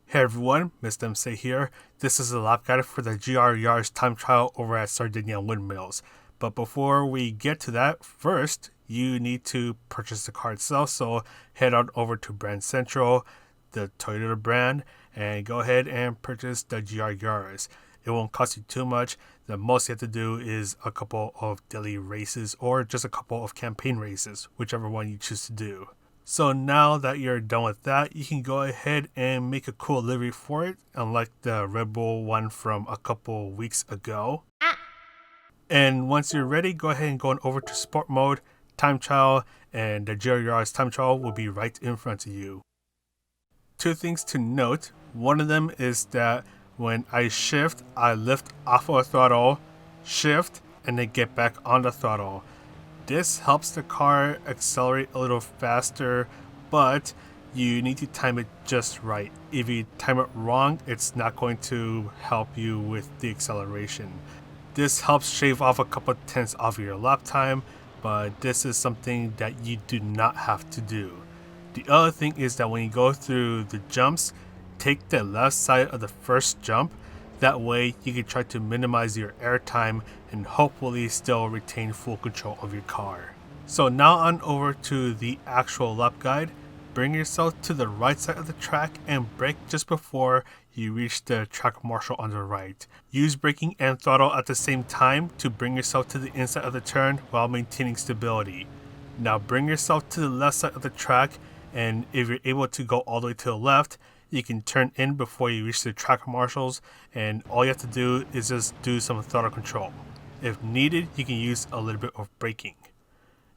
Hey everyone, Mr. MC here. This is a lap guide for the GR Yaris Time Trial over at Sardegna Windmills. But before we get to that, first you need to purchase the car itself. So head on over to Brand Central, the Toyota brand, and go ahead and purchase the GR Yaris. It won't cost you too much. The most you have to do is a couple of daily races or just a couple of campaign races, whichever one you choose to do. So now that you're done with that, you can go ahead and make a cool livery for it, unlike the Red Bull one from a couple weeks ago. And once you're ready, go ahead and go on over to Sport Mode, Time Trial, and the GR Yaris Time Trial will be right in front of you. Two things to note. One of them is that when I shift, I lift off of the throttle, shift, and then get back on the throttle. This helps the car accelerate a little faster, but you need to time it just right. If you time it wrong, it's not going to help you with the acceleration. This helps shave off a couple tenths off your lap time, but this is something that you do not have to do. The other thing is that when you go through the jumps, take the left side of the first jump. That way you can try to minimize your air time and hopefully still retain full control of your car. So now on over to the actual lap guide. Bring yourself to the right side of the track and brake just before you reach the track marshal on the right. Use braking and throttle at the same time to bring yourself to the inside of the turn while maintaining stability. Now bring yourself to the left side of the track, and if you're able to go all the way to the left, you can turn in before you reach the track marshals, and all you have to do is just do some throttle control. If needed, you can use a little bit of braking.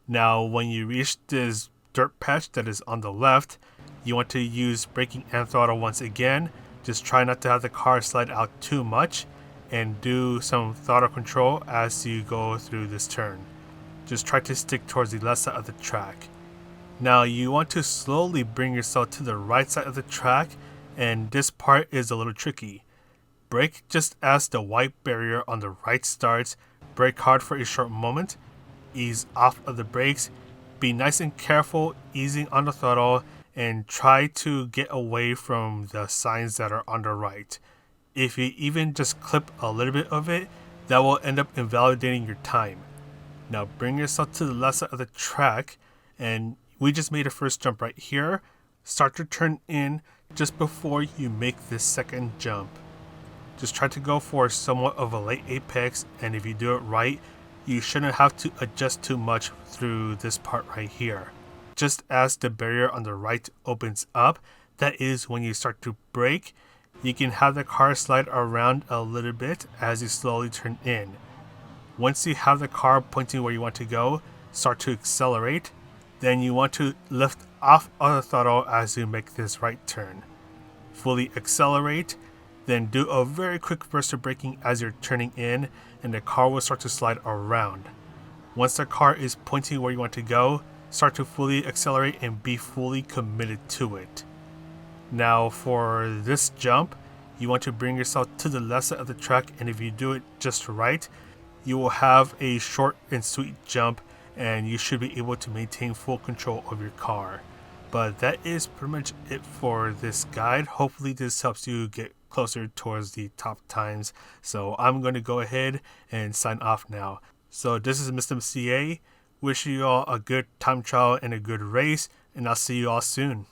Now when you reach this dirt patch that is on the left, you want to use braking and throttle once again. Just try not to have the car slide out too much, and do some throttle control as you go through this turn. Just try to stick towards the left side of the track. Now you want to slowly bring yourself to the right side of the track, and this part is a little tricky. Brake just as the white barrier on the right starts, brake hard for a short moment, ease off of the brakes, be nice and careful easing on the throttle, and try to get away from the signs that are on the right. If you even just clip a little bit of it, that will end up invalidating your time. Now bring yourself to the left side of the track, and we just made a first jump right here. Start to turn in just before you make this second jump. Just try to go for somewhat of a late apex, and if you do it right, you shouldn't have to adjust too much through this part right here. Just as the barrier on the right opens up, that is when you start to brake. You can have the car slide around a little bit as you slowly turn in. Once you have the car pointing where you want to go, start to accelerate. Then you want to lift off of the throttle as you make this right turn. Fully accelerate, then do a very quick burst of braking as you're turning in, and the car will start to slide around. Once the car is pointing where you want to go, start to fully accelerate and be fully committed to it. Now for this jump, you want to bring yourself to the left side of the track, and if you do it just right, you will have a short and sweet jump, and you should be able to maintain full control of your car. But that is pretty much it for this guide. Hopefully this helps you get closer towards the top times. So I'm going to go ahead and sign off now. So this is Mr. MCA. Wish you all a good time trial and a good race, and I'll see you all soon.